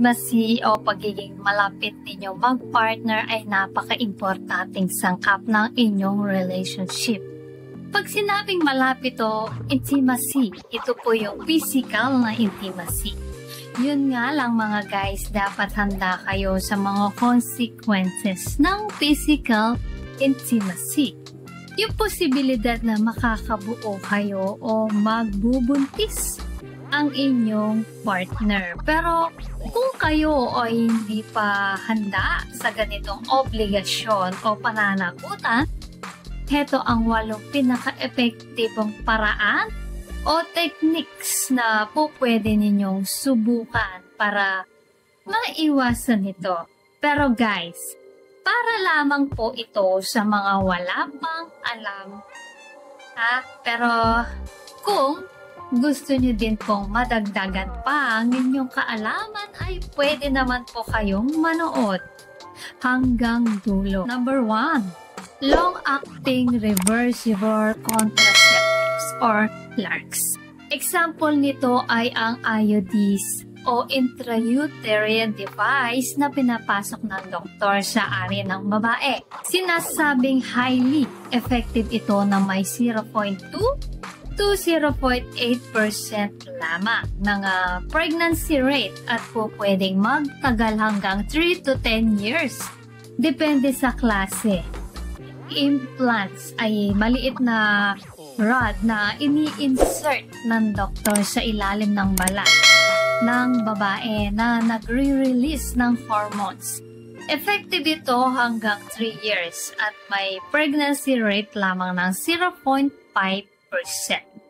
intimacy o pagiging malapit ninyo mag-partner ay napaka-importanting sangkap ng inyong relationship. Pag sinabing malapit o intimacy, ito po yung physical na intimacy. Yun nga lang mga guys, dapat handa kayo sa mga consequences ng physical intimacy. Yung posibilidad na makakabuo kayo o magbubuntis ang inyong partner. Pero kung kayo ay hindi pa handa sa ganitong obligasyon o pananagutan, heto ang 8 pinaka-epektibong paraan o techniques na po pwede ninyong subukan para maiwasan ito. Pero guys, para lamang po ito sa mga wala pang alam. Pero kung gusto nyo din pong madagdagan pa ang inyong kaalaman ay pwede naman po kayong manood hanggang dulo. Number 1, long-acting reversible contraceptives or LARCs. Example nito ay ang IUDs o intrauterine device na pinapasok ng doktor sa area ng babae. Sinasabing highly effective ito na may 0.2 to 0.8% lamang ng pregnancy rate at po pwedeng magtagal hanggang 3 to 10 years. Depende sa klase. Implants ay maliit na rod na ini-insert ng doktor sa ilalim ng balat ng babae na nagre-release ng hormones. Effective ito hanggang 3 years at may pregnancy rate lamang ng 0.5%.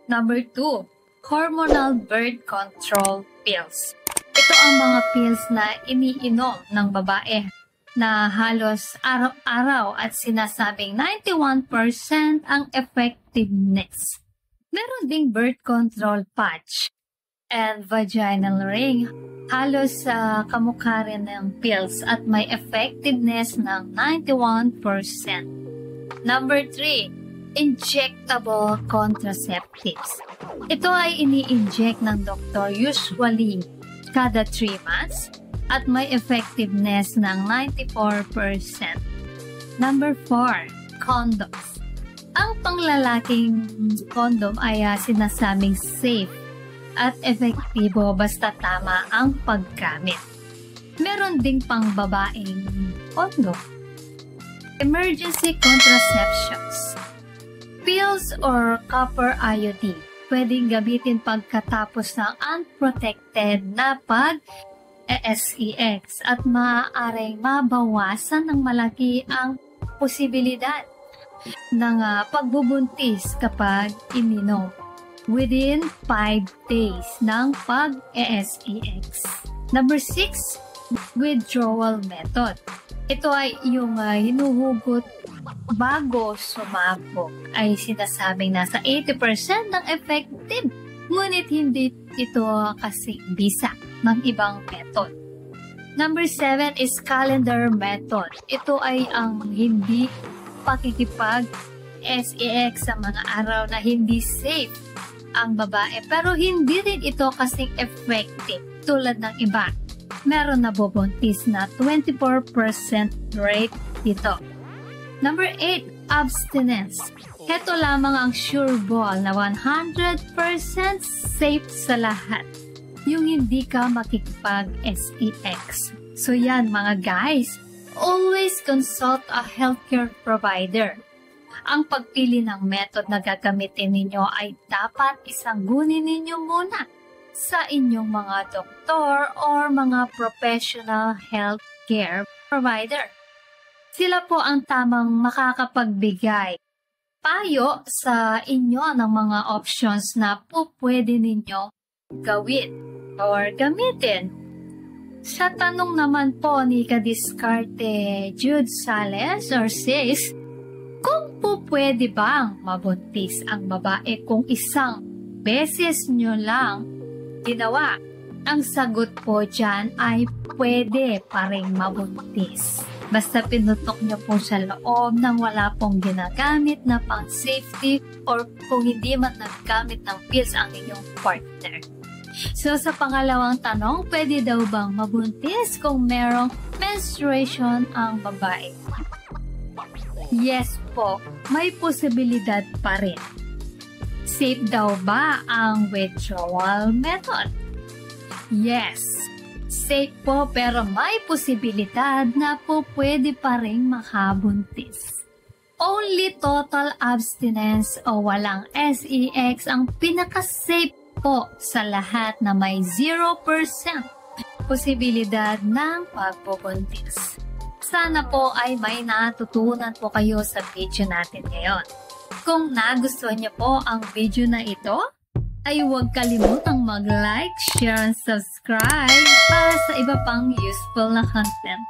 Number 2, hormonal birth control pills. Ito ang mga pills na iniinom ng babae na halos araw-araw at sinasabing 91% ang effectiveness. Meron ding birth control patch and vaginal ring. Halos kamukha rin ng pills at may effectiveness ng 91%. Number 3, injectable contraceptives. Ito ay ini-inject ng doktor usually kada 3 months at may effectiveness ng 94%. Number 4, condoms. Ang panglalaking condom ay sinasabing safe at efektibo basta tama ang paggamit. Meron ding pang babaeng condom. Emergency contraceptions. Pills or copper IUD, pwedeng gamitin pagkatapos ng unprotected na pag-SEX at maaaring mabawasan ng malaki ang posibilidad ng pagbubuntis kapag ininom within 5 days ng pag-SEX. Number 6, withdrawal method. Ito ay yung hinuhugot bago sumabog ay sinasabing nasa 80% ng effective, ngunit hindi ito kasi bisa ng ibang method. Number 7 is calendar method. Ito ay ang hindi pakikipag-SEX sa mga araw na hindi safe ang babae, pero hindi rin ito kasing effective tulad ng iba. Meron na bubuntis na 24% rate dito. Number 8, abstinence. Ito lamang ang sure ball na 100% safe sa lahat. Yung hindi ka makikipag-SEX. So yan mga guys, always consult a healthcare provider. Ang pagpili ng method na gagamitin ninyo ay dapat isanggunin ninyo muna sa inyong mga doktor or mga professional healthcare provider. Sila po ang tamang makakapagbigay payo sa inyo ng mga options na po pwede ninyo gawin or gamitin. Sa tanong naman po ni Kadiskarte Jude Sales or Sis, kung po pwede bang mabuntis ang babae kung isang beses nyo lang ginawa? Ang sagot po dyan ay pwede pa rin mabuntis. Basta pinutok nyo po sa loob nang wala pong ginagamit na pang safety or kung hindi man naggamit ng pills ang inyong partner. So sa pangalawang tanong, pwede daw bang mabuntis kung merong menstruation ang babae? Yes po, may posibilidad pa rin. Safe daw ba ang withdrawal method? Yes, safe po pero may posibilidad na po pwede pa rin makabuntis. Only total abstinence o walang sex ang pinaka-safe po sa lahat na may 0% posibilidad ng pagbubuntis. Sana po ay may natutunan po kayo sa video natin ngayon. Kung nagustuhan niyo po ang video na ito, ay huwag kalimutang mag-like, share, and subscribe para sa iba pang useful na content.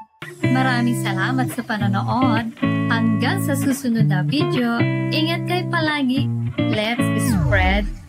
Maraming salamat sa panonood. Hanggang sa susunod na video, ingat kayo palagi. Let's spread